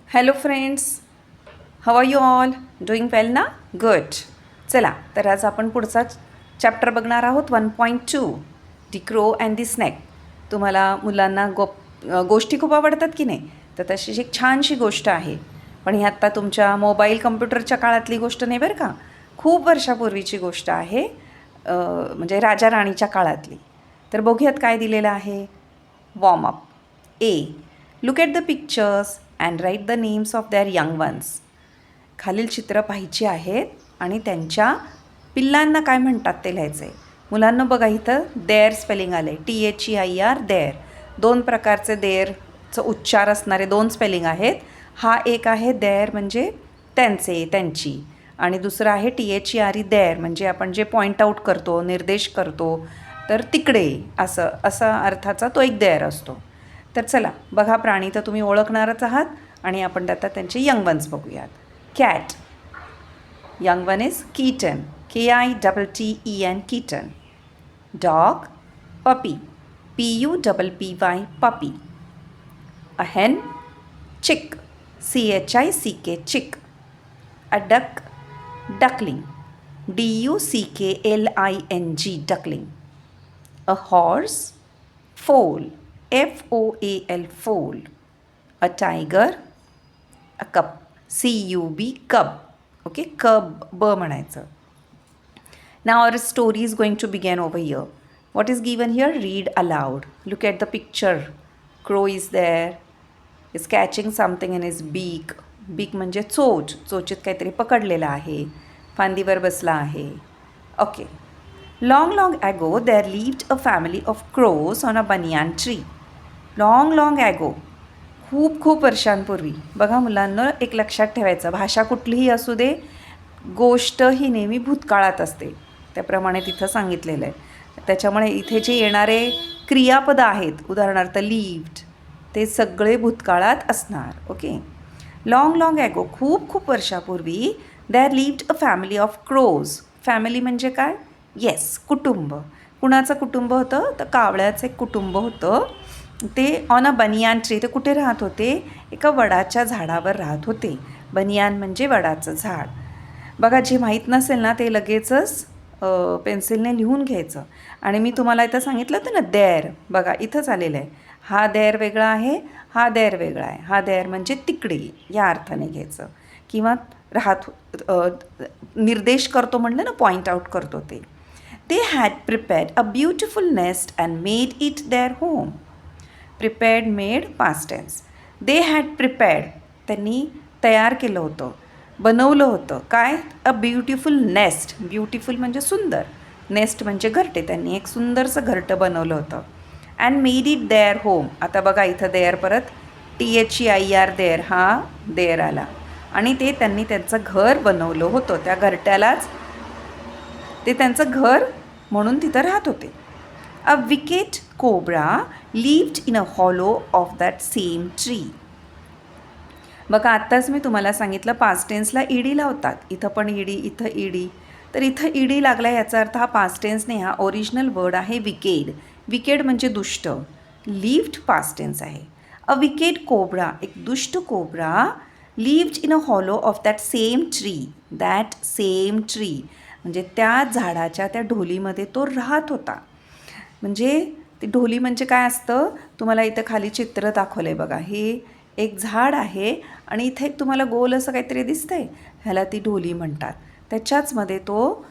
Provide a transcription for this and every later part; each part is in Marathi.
Hello friends, how are you all? Doing well ना? गुड. चला तर आज आपण पुढचा चॅप्टर बघणार आहोत 1.2 दी क्रो अँड दी स्नॅक. तुम्हाला मुलांना गोष्टी खूप आवडतात की नाही? तर तशीच एक छानशी गोष्ट आहे, पण ही आत्ता तुमच्या मोबाईल कम्प्युटरच्या काळातली गोष्ट नाही बरं का. खूप वर्षापूर्वीची गोष्ट आहे, म्हणजे राजा राणीच्या काळातली. तर बघूयात काय दिलेलं आहे. Warm up. A. Look at the pictures and write the names of their young ones. खालील चित्र पाहिजे आहेत आणि त्यांच्या पिल्लांना काय म्हणतात ते लिहायचं आहे. मुलांना बघा, इथं देअर स्पेलिंग आलं आहे, THEIR देअर. दोन प्रकारचे देअरचं उच्चार असणारे दोन स्पेलिंग आहेत. हा एक आहे देअर म्हणजे त्यांचे, त्यांची, आणि दुसरं आहे THERE देअर म्हणजे आपण जे पॉईंट आऊट करतो, निर्देश करतो, तर तिकडे असं असा अर्थाचा तो एक देअर असतो. तर चला बघा, प्राणी तर तुम्ही ओळखणारच आहात आणि आपण आता त्यांचे यंग वन्स बघूयात. Cat, young one is Keaton, KITTEN Keaton. Dog, puppy, PUPPY puppy. A hen, chick, CHICK chick. A duck, duckling, DUCKLING duckling. A horse, foal, FOAL foal. A tiger, a cub, CUB cub. Okay, cub म्हणायचं. Now our story is going to begin over here. What is given here? Read aloud. Look at the picture. Crow is there. Is catching something in his beak. Beak म्हणजे चोच. चोचीत काहीतरी पकडलेलं आहे. फांदीवर बसला आहे. Okay. Long, long ago, there lived a family of crows on a banyan tree. Long, long ago. खूप खूप वर्षांपूर्वी. बघा मुलांना, एक लक्षात ठेवायचं, भाषा कुठलीही असू दे, गोष्ट ही नेहमी भूतकाळात असते. त्याप्रमाणे तिथं सांगितलेलं आहे. त्याच्यामुळे इथे जे येणारे क्रियापदं आहेत, उदाहरणार्थ लिव्ड, ते सगळे भूतकाळात असणार. ओके. लॉंग लॉंग ॲगो, खूप खूप वर्षापूर्वी, there lived a family of crows. Family म्हणजे काय? येस, कुटुंब. कुणाचं कुटुंब होतं? तर कावळ्याचं एक कुटुंब होतं. ते ऑन अ बनियान ट्री. ते कुठे राहत होते? एका वडाच्या झाडावर राहत होते. बनियान म्हणजे वडाचं झाड. बघा, जे माहीत नसेल ना ते लगेचच पेन्सिलने लिहून घ्यायचं. आणि मी तुम्हाला इथं सांगितलं होतं ना देअर, बघा इथंच आलेलं आहे. हा देअर वेगळा आहे, हा देअर वेगळा आहे. हा देअर म्हणजे तिकडे, या अर्थाने घ्यायचं. किंवा निर्देश करतो म्हणलं ना, पॉईंट आऊट करतो ते. They had prepared a beautiful nest and made it their home. Prepared made past tense. They had prepared, त्यांनी तयार केलं होतं, बनवलं होतं. काय? A beautiful nest. ब्युटिफुल म्हणजे सुंदर, नेस्ट म्हणजे घरटे. त्यांनी एक सुंदरसं घरटं बनवलं होतं. And made it their home. आता बघा इथं देअर, परत THEIR देअर, हा देअर आला. आणि ते त्यांनी त्यांचं घर बनवलं होतं. त्या घरट्यालाच ते त्यांचं घर म्हणून तिथं राहत होते. A wicket cobra lived in a hollow of that same tree. बघा, आत्ताच मी तुम्हाला सांगितलं पास्ट टेन्सला ईडी लावतात. इथं पण ईडी, इथं ईडी. तर इथं ईडी लागला, याचा अर्थ हा पास्ट टेन्स नाही, हा ओरिजिनल वर्ड आहे विकेड. विकेड म्हणजे दुष्ट. लिव्ड पास्ट टेन्स आहे. अ विकेड कोब्रा, एक दुष्ट cobra, lived in a hollow of that same tree. That same tree म्हणजे त्या झाडाच्या त्या ढोलीमध्ये तो राहत होता. म्हणजे ती ढोली म्हणजे काय असतं, तुम्हाला इथं खाली चित्र दाखवलं आहे बघा. हे एक झाड आहे आणि इथे एक तुम्हाला गोल असं काहीतरी दिसतंय, ह्याला ती ढोली म्हणतात. त्याच्याचमध्ये तो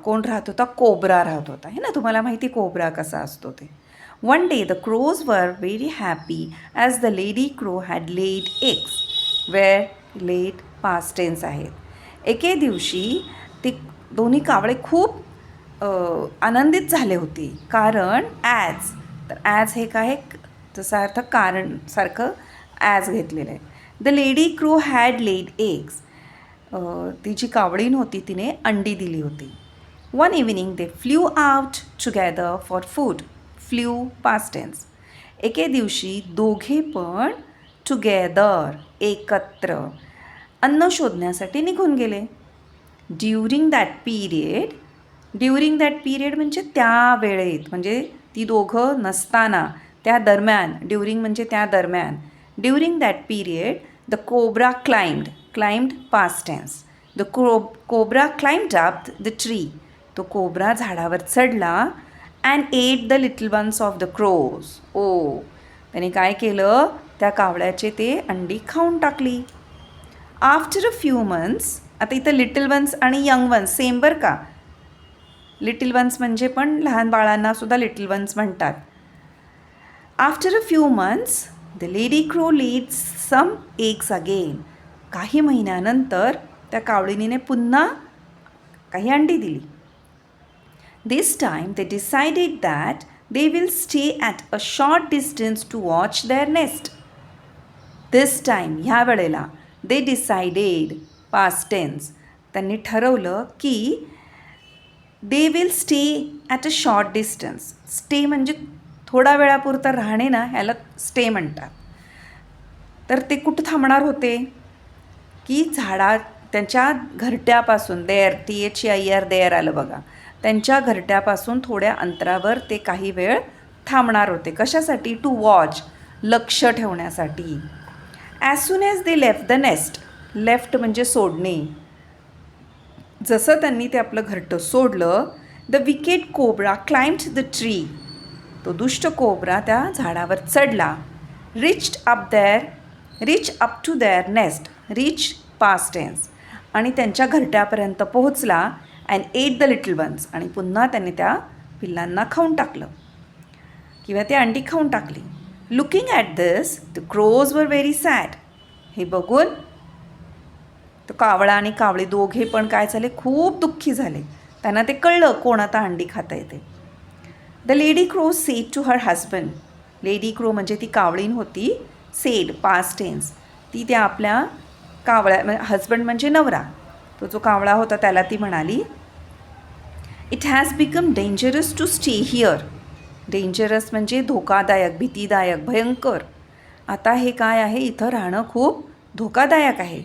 कोण राहत होता? कोब्रा राहत होता. हे ना, तुम्हाला माहिती कोब्रा कसा असतो ते. One day the crows were very happy as the lady crow had laid eggs. Were laid past tense आहेत. एके दिवशी ती दोन्ही कावळे खूप आनंदित झाले होते. कारण ॲज, तर ॲज हे काय, जसा अर्थ कारण सारखं ॲज घेतलेलं आहे. The lady crow had laid eggs. ती जी कावळीन होती तिने अंडी दिली होती. One evening they flew out together for food. Flew past tense. एके दिवशी दोघे पण टुगेदर, एकत्र, अन्न शोधण्यासाठी निघून गेले. During that period, during that period म्हणजे त्या वेळेत, म्हणजे ती दोघं नसताना, त्या दरम्यान. ड्युरिंग म्हणजे त्या दरम्यान. During that period the cobra climbed past tense. The cobra climbed up the tree. तो कोब्रा झाडावर चढला and ate the little ones of the crows. त्याने काय केलं, त्या कावळ्याचे ते अंडी खाऊन टाकली. आफ्टर अ फ्यू मंथ्स, आता इथं लिटल वन्स आणि यंग वन्स सेम बरं का. लिटल वन्स म्हणजे पण लहान बाळांनासुद्धा लिटल वन्स म्हणतात. After a few months the lady crow laid some eggs again. काही महिन्यानंतर त्या कावळिनीने पुन्हा काही अंडी दिली. This time they decided that they will stay at a short distance to watch their nest. This time, ह्या वेळेला they decided, past tense, त्यांनी ठरवलं की they will stay at a short distance. Stay म्हणजे थोडा वेळापुरता राहणे ना, ह्याला stay म्हणतात. तर ते कुठं थांबणार होते की त्यांच्या घरट्यापासून THEIR देअर आलं बघा. त्यांच्या घरट्यापासून थोड्या अंतरावर ते काही वेळ थांबणार होते. कशासाठी? टू वॉच, लक्ष ठेवण्यासाठी. As soon as they left the nest. Left म्हणजे सोडणे. जसं त्यांनी ते आपलं घरटं सोडलं, the wicked cobra climbed the tree. तो दुष्ट कोब्रा त्या झाडावर चढला. Reach up to their nest. Reach past tense. आणि त्यांच्या घरट्यापर्यंत पोहोचला. And ate the little ones. आणि पुन्हा त्यांनी त्या पिल्लांना खाऊन टाकलं किंवा ती अंडी खाऊन टाकली. Looking at this the crows were very sad. हे बघून तो कावळा आणि कावळी दोघे पण काय झाले, खूप दुःखी झाले. त्यांना ते कळलं कोण आता अंडी खाता येते. The lady crow said to her husband. Lady crow म्हणजे ती कावळीन होती. Said past tense. ती त्या आपल्या हजबंड म्हणजे नवरा, तो जो कावळा होता त्याला ती म्हणाली, it has become dangerous to stay here. Dangerous म्हणजे धोकादायक, भीतीदायक, भयंकर. आता हे काय आहे, इथं राहणं खूप धोकादायक आहे.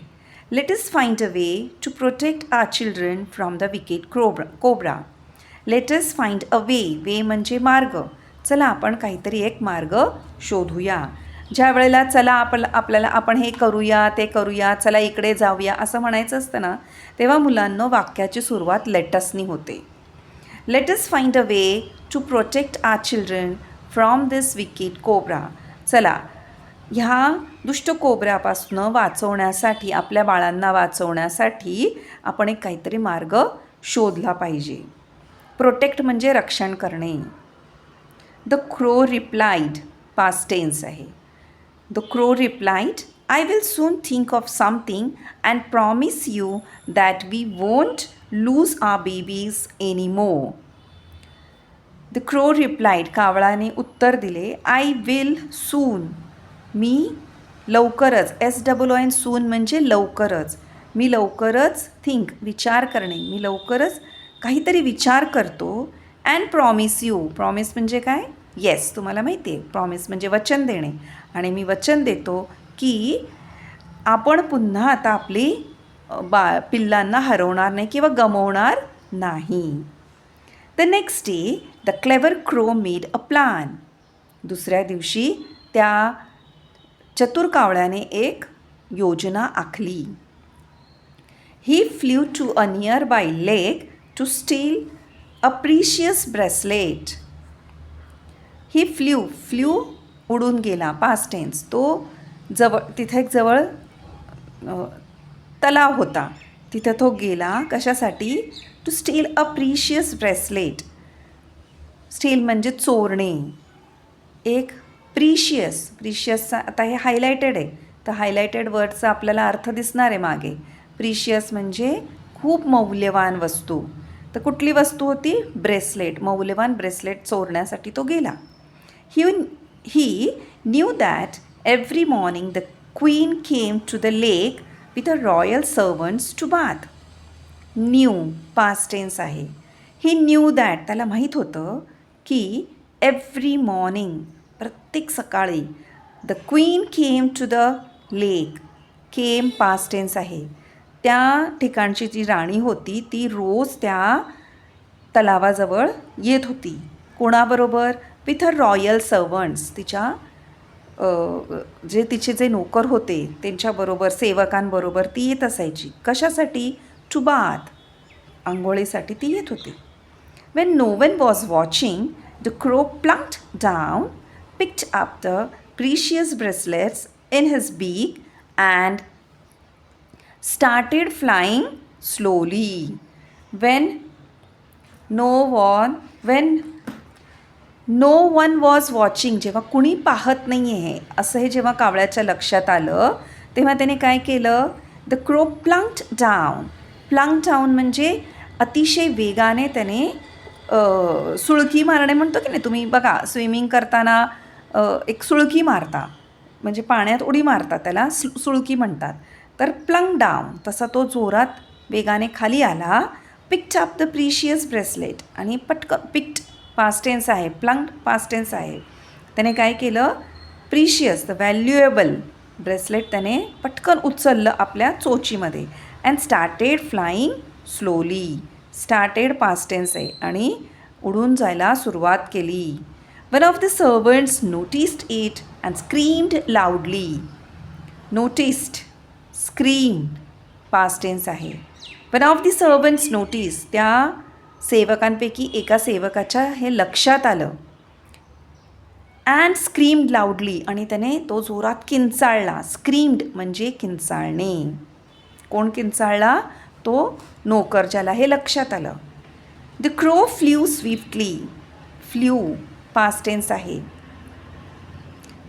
Let us find a way to protect our children from the wicked cobra. Let us find a way म्हणजे मार्ग. चला आपण काहीतरी एक मार्ग शोधूया. ज्या वेळेला चला आपण हे करूया, ते करूया, चला इकडे जाऊया असं म्हणायचं असतं ना, तेव्हा मुलांना वाक्याची सुरुवात लेटसनी होते. Let us find a way to protect our children from this wicked cobra. चला ह्या दुष्ट कोब्र्यापासून वाचवण्यासाठी, आपल्या बाळांना वाचवण्यासाठी आपण एक काहीतरी मार्ग शोधला पाहिजे. प्रोटेक्ट म्हणजे रक्षण करणे. The crow replied, past tense आहे. The crow replied, I will soon think of something and promise you that we won't lose our babies anymore. The crow replied, कावळाने उत्तर दिले, I will soon, मी लवकरच, SOON soon म्हणजे लवकरच, मी लवकरच think, विचार करणे, मी लवकरच काहीतरी विचार करतो. and promise you, promise म्हणजे काय? येस, तुम्हाला माहिती आहे, प्रॉमिस म्हणजे वचन देणे. आणि मी वचन देतो की आपण पुन्हा आता आपली पिल्लांना हरवणार नाही किंवा गमवणार नाही. The next day the clever crow made a plan. दुसऱ्या दिवशी त्या चतुर कावळ्याने एक योजना आखली. He flew to a nearby lake to steal a precious bracelet. He flew उडून गेला, पास्ट टेन्स. तो तिथे एक जवळ तलाव होता, तिथे तो गेला. कशासाठी? To steal a precious bracelet. Steal म्हणजे चोरणे. एक प्रिशियसचा आता हे हायलायटेड आहे, तर हायलायटेड वर्डचा आपल्याला अर्थ दिसणार आहे मागे. प्रिशियस म्हणजे खूप मौल्यवान वस्तू. तर कुठली वस्तू होती? ब्रेसलेट. मौल्यवान ब्रेसलेट चोरण्यासाठी तो गेला. He knew that every morning the queen came to the lake with her royal servants to bath. Knew, past tense आहे. He knew that, त्याला माहीत होतं की every morning, प्रत्येक सकाळी, the queen came to the lake. Came, past tense आहे. त्या ठिकाणची जी राणी होती ती रोज त्या तलावाजवळ येत होती. कोणाबरोबर? विथ हर रॉयल सर्वंट्स, तिच्या जे तिचे जे नोकर होते त्यांच्याबरोबर सेवकांबरोबर ती येत असायची. कशासाठी? टू बाथ, आंघोळीसाठी ती येत होती. When no one was watching, the crow plunked down, picked up the precious bracelets in his beak, and started flying slowly. When no one was watching, जेव्हा कुणी पाहत नाही आहे असं हे जेव्हा कावळ्याच्या लक्षात आलं तेव्हा त्याने काय केलं? The crow plunked down. Plunked down म्हणजे अतिशय वेगाने त्याने सुळकी मारणे म्हणतो की नाही, तुम्ही बघा स्विमिंग करताना एक सुळकी मारता म्हणजे पाण्यात उडी मारतात, त्याला सुळकी म्हणतात. तर प्लंक डाऊन तसा तो जोरात वेगाने खाली आला. Picked up the precious bracelet, आणि पिक्ड पास्ट टेन्स आहे, प्लंक्ड पास्ट टेन्स आहे. त्याने काय केलं? प्रिशियस द व्हॅल्युएबल ब्रेसलेट त्याने पटकन उचललं आपल्या चोचीमध्ये. And started flying slowly. Started past tense आहे आणि उडून जायला सुरुवात केली. One of the servants noticed it and screamed loudly. Noticed, screamed past tense आहे. One of the servants notice, त्या सेवकांपैकी एका सेवकाच्या हे लक्षात आलं. अँड स्क्रीम्ड लाऊडली, आणि त्याने तो जोरात किंचाळला. स्क्रीम्ड म्हणजे किंचाळणे. कोण किंचाळला? तो नोकर, ज्याला हे लक्षात आलं. The crow flew swiftly. Flew past tense आहे.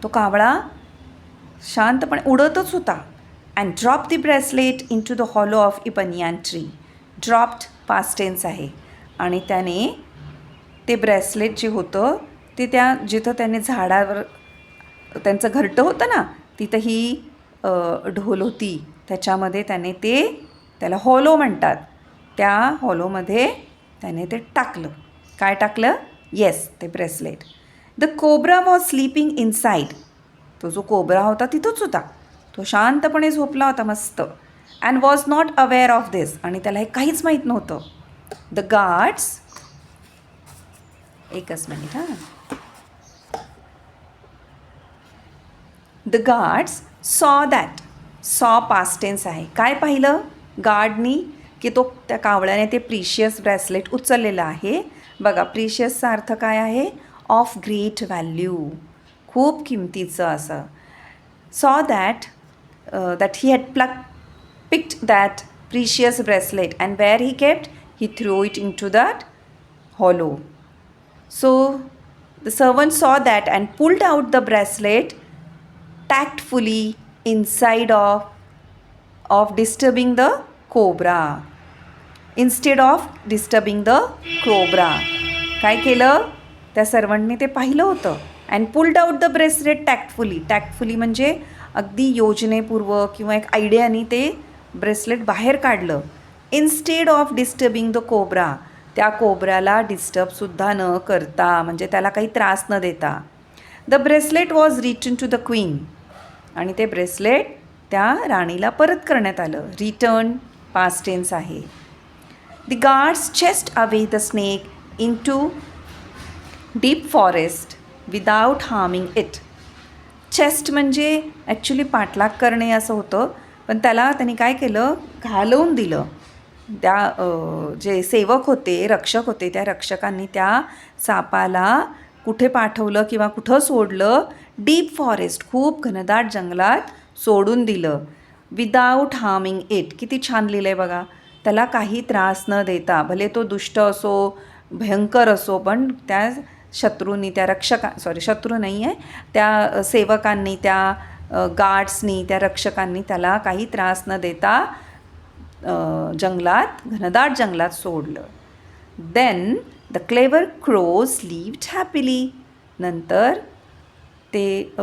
तो कावळा शांतपणे उडतच होता. And drop the bracelet into the hollow of a banyan tree. Dropped past tense आहे. आणि त्याने ते ब्रेसलेट जे होतं ते त्या जिथं त्याने झाडावर त्यांचं घरटं होतं ना, तिथं ही ढोल होती, त्याच्यामध्ये त्याने त्याला हॉलो म्हणतात, त्या हॉलोमध्ये त्याने ते टाकलं. काय टाकलं? येस, ते bracelet. The cobra was sleeping inside. तो जो कोब्रा होता तिथंच होता. तो शांतपणे झोपला होता मस्त. And was not aware of this, आणि त्याला हे काहीच माहीत नव्हतं. द गार्ड्स, एकच मिनिट हां. The guards saw that. Saw past tense आहे. काय पाहिलं गार्डनी? की तो त्या कावळ्याने ते प्रिशियस ब्रेसलेट उचललेलं आहे. बघा, प्रिशियसचा अर्थ काय आहे? ऑफ ग्रेट व्हॅल्यू, खूप किमतीचं असं. Saw that he had picked that precious bracelet and where he kept, he throw it into that hollow. So the servant saw that and pulled out the bracelet tactfully inside of disturbing the cobra, instead of disturbing the cobra. काय केलं? त्या सर्वंटने ते पाहिलं होतं. And pulled out the bracelet tactfully. Tactfully म्हणजे अगदी योजनेपूर्वक किंवा एक आयडियानी ते ब्रेसलेट बाहेर काढलं. Instead of disturbing the cobra, त्या कोब्राला डिस्टर्बसुद्धा न करता, म्हणजे त्याला काही त्रास न देता. The bracelet was return to the queen, आणि ते ब्रेसलेट त्या राणीला परत करण्यात आलं. रिटर्न पास्ट टेन्स आहे. The guards chased away the snake into deep forest without harming it. Chased म्हणजे ॲक्च्युली पाठलाग करणे असं होतं, पण त्याला त्यांनी काय केलं? घालवून दिलं. त्या जे सेवक होते, रक्षक होते, त्या रक्षकांनी त्या सापाला कुठे पाठवलं किंवा कुठं सोडलं? डीप फॉरेस्ट, खूप घनदाट जंगलात सोडून दिलं. विदाऊट हार्मिंग इट, किती छान लिहिलं आहे बघा. त्याला काही त्रास न देता, भले तो दुष्ट असो, भयंकर असो, पण त्या शत्रूंनी, त्या शत्रू नाही आहे, त्या सेवकांनी, त्या गार्ड्सनी, त्या रक्षकांनी त्याला काही त्रास न देता जंगलात, घनदाट जंगलात सोडलं. Then the clever crows lived happily. नंतर ते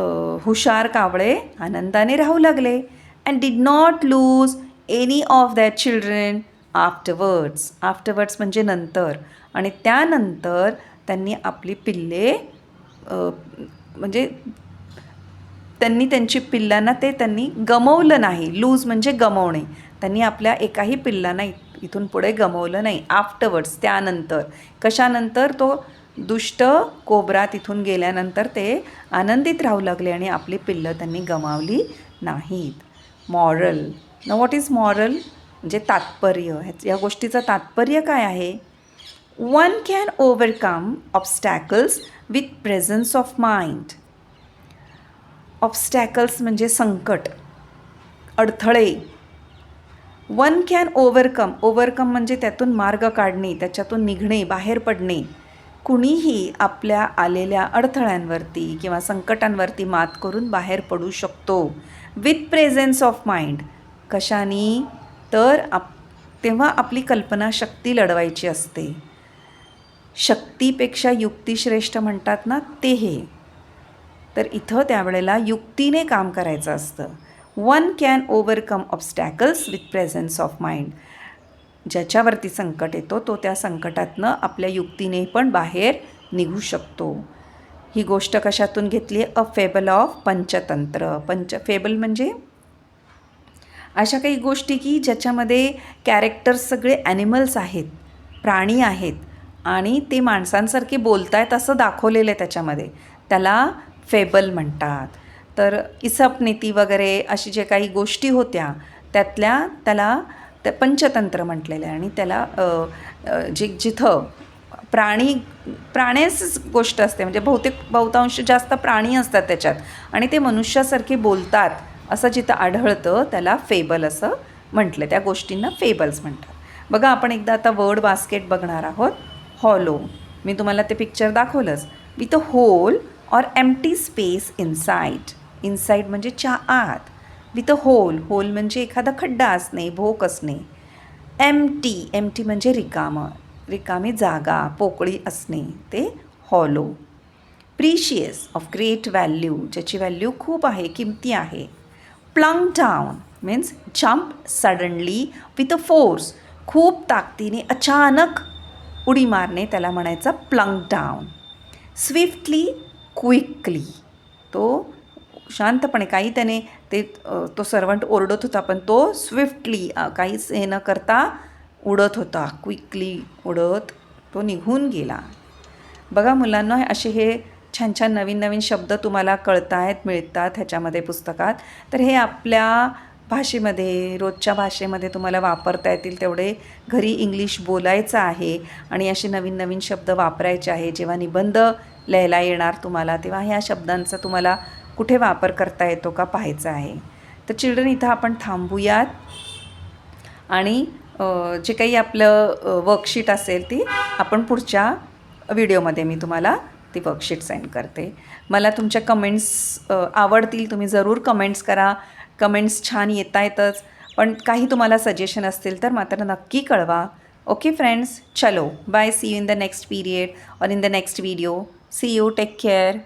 हुशार कावळे आनंदाने राहू लागले. And did not lose any of that children afterwards. Afterwards म्हणजे नंतर. आणि त्यानंतर त्यांनी आपली पिल्ले म्हणजे त्यांची पिल्लांना त्यांनी गमवलं नाही. लूज म्हणजे गमवणे. त्यांनी आपल्या एकाही पिल्लांना इथून पुढे गमवलं नाही. आफ्टरवर्ड्स, त्यानंतर. कशानंतर? तो दुष्ट कोब्रा तिथून गेल्यानंतर ते आनंदित राहू लागले आणि आपली पिल्लं त्यांनी गमावली नाहीत. मॉरल. ना व्हॉट इज मॉरल? म्हणजे तात्पर्य. या गोष्टीचं तात्पर्य काय आहे? One can overcome obstacles with presence of mind. Obstacles म्हणजे संकट, अडथळे. वन कॅन ओव्हरकम म्हणजे त्यातून मार्ग काढणे, त्याच्यातून निघणे, बाहेर पडणे. कुणीही आपल्या आलेल्या अडथळ्यांवरती किंवा संकटांवरती मात करून बाहेर पडू शकतो. With presence of mind. कशाने? तर तेव्हा आपली कल्पनाशक्ती लढवायची असते. शक्तीपेक्षा युक्ती श्रेष्ठ म्हणतात ना, ते हे. तर इथं त्यावेळेला युक्तीने काम करायचं असतं. One can overcome obstacles with presence of mind. ज्याच्यावरती संकट येतो तो त्या संकटातनं आपल्या युक्तीने पण बाहेर निघू शकतो. ही गोष्ट कशातून घेतली आहे? अ फेबल ऑफ पंचतंत्र. फेबल म्हणजे अशा काही गोष्टी की ज्याच्यामध्ये कॅरेक्टर्स सगळे ॲनिमल्स आहेत, प्राणी आहेत आणि ते माणसांसारखे बोलत आहेत असं दाखवलेलं आहे त्याच्यामध्ये. त्याला फेबल म्हणतात. तर इसपनीती वगैरे अशी जे काही गोष्टी होत्या त्याला पंचतंत्र म्हटलेलं आहे. आणि त्याला जिथं प्राण्याच गोष्ट असते, म्हणजे बहुतांश जास्त प्राणी असतात त्याच्यात आणि ते मनुष्यासारखे बोलतात असं जिथं आढळतं त्याला फेबल असं म्हटलं. त्या गोष्टींना फेबल्स म्हणतात. बघा, आपण एकदा आता वर्ड बास्केट बघणार आहोत. हॉलो. मी तुम्हाला ते पिक्चर दाखवलंच. With a hole or empty space inside. Inside म्हणजे आत. With a hole. होल म्हणजे एखादा खड्डा असणे, भोक असणे. एम्प्टी म्हणजे रिकामी जागा, पोकळी असणे, ते hollow. Precious, of great value, ज्याची व्हॅल्यू खूप आहे, किमती आहे. Plunge down means jump suddenly with a force. खूप ताकदीने अचानक उडी मारणे, त्याला म्हणायचं प्लंग डाऊन. Swiftly, quickly. तो शांतपणे, काही त्याने तो सर्वंट ओरडत होता पण तो स्विफ्टली, काहीच हे न करता उडत होता. क्विकली उडत तो निघून गेला. बघा मुलांना, असे हे छान छान नवीन नवीन शब्द तुम्हाला मिळतात ह्याच्यामध्ये पुस्तकात. तर हे आपल्या भाषेमध्ये, रोजच्या भाषेमध्ये तुम्हाला वापरता येतील तेवढे घरी इंग्लिश बोलायचं आहे आणि असे नवीन नवीन शब्द वापरायचे आहे. जेव्हा निबंध लिहायला येणार तुम्हाला तेव्हा ह्या शब्दांचा तुम्हाला कुठे वापर करता येतो का पाहायचं आहे. तर चिल्ड्रन, इथं आपण थांबूयात आणि जे काही आपलं वर्कशीट असेल ती आपण पुढच्या व्हिडिओमध्ये मी तुम्हाला ती वर्कशीट सेंड करते. मला तुमच्या कमेंट्स आवडतील. तुम्ही जरूर कमेंट्स करा. कमेंट्स छान येतायतच, पण काही तुम्हाला सजेशन असतील तर मात्र नक्की कळवा. ओके फ्रेंड्स, चलो bye. See you in the next period और in the next video. See you. Take care.